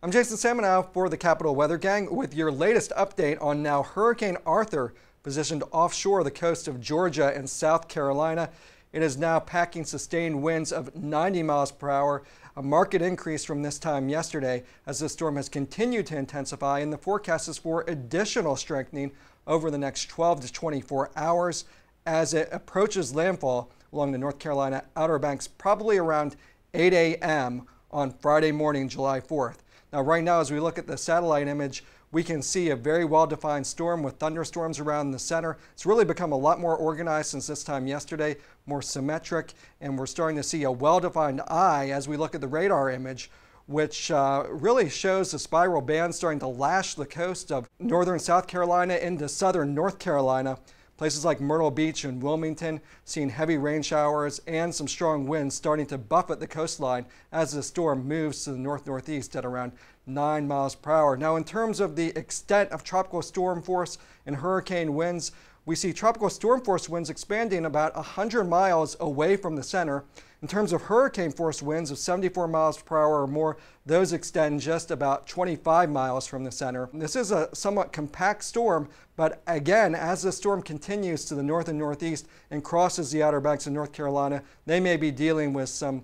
I'm Jason Samenow for the Capital Weather Gang with your latest update on now Hurricane Arthur, positioned offshore the coast of Georgia and South Carolina. It is now packing sustained winds of 90 miles per hour, a marked increase from this time yesterday as the storm has continued to intensify, and the forecast is for additional strengthening over the next 12 to 24 hours as it approaches landfall along the North Carolina Outer Banks, probably around 8 a.m. on Friday morning, July 4th. Now, right now, as we look at the satellite image, we can see a very well-defined storm with thunderstorms around the center. It's really become a lot more organized since this time yesterday, more symmetric, and we're starting to see a well-defined eye as we look at the radar image, which really shows the spiral band starting to lash the coast of northern South Carolina into southern North Carolina. Places like Myrtle Beach and Wilmington seeing heavy rain showers and some strong winds starting to buffet the coastline as the storm moves to the north-northeast at around 9 miles per hour. Now, in terms of the extent of tropical storm force and hurricane winds, we see tropical storm force winds expanding about 100 miles away from the center. In terms of hurricane force winds of 74 miles per hour or more, those extend just about 25 miles from the center. This is a somewhat compact storm, but again, as the storm continues to the north and northeast and crosses the Outer Banks of North Carolina, they may be dealing with some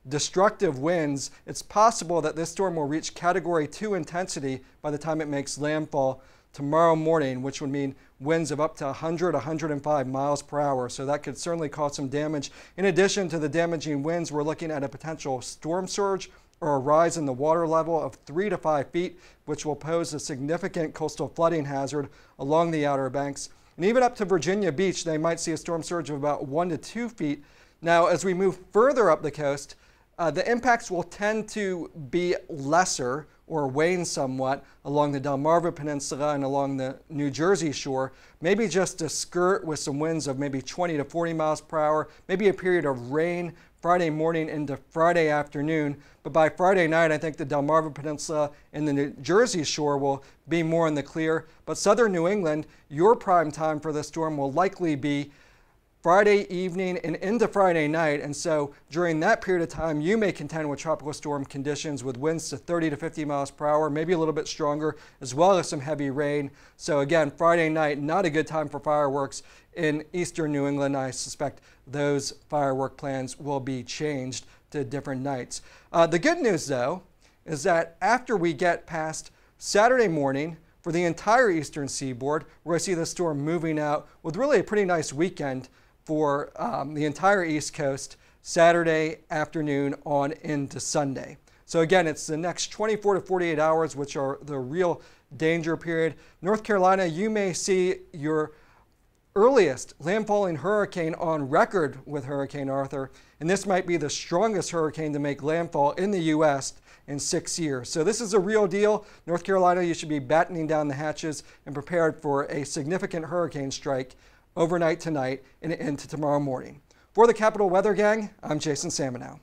destructive winds. It's possible that this storm will reach Category 2 intensity by the time it makes landfall tomorrow morning, which would mean winds of up to 100, 105 miles per hour. So that could certainly cause some damage. In addition to the damaging winds, we're looking at a potential storm surge or a rise in the water level of 3 to 5 feet, which will pose a significant coastal flooding hazard along the Outer Banks. And even up to Virginia Beach, they might see a storm surge of about 1 to 2 feet. Now, as we move further up the coast, the impacts will tend to be lesser or wane somewhat along the Delmarva Peninsula and along the New Jersey shore, maybe just a skirt with some winds of maybe 20 to 40 miles per hour, maybe a period of rain Friday morning into Friday afternoon. But by Friday night, I think the Delmarva Peninsula and the New Jersey shore will be more in the clear. But southern New England, your prime time for the storm will likely be Friday evening and into Friday night, and so during that period of time you may contend with tropical storm conditions with winds to 30 to 50 miles per hour, maybe a little bit stronger, as well as some heavy rain. So again, Friday night, not a good time for fireworks in eastern New England. I suspect those firework plans will be changed to different nights. The good news, though, is that after we get past Saturday morning, for the entire eastern seaboard, we're going to see the storm moving out with really a pretty nice weekend for the entire East Coast, Saturday afternoon on into Sunday. So again, it's the next 24 to 48 hours, which are the real danger period. North Carolina, you may see your earliest landfalling hurricane on record with Hurricane Arthur, and this might be the strongest hurricane to make landfall in the U.S. in 6 years. So this is a real deal. North Carolina, you should be battening down the hatches and prepared for a significant hurricane strike overnight tonight and into tomorrow morning. For the Capital Weather Gang, I'm Jason Samenow.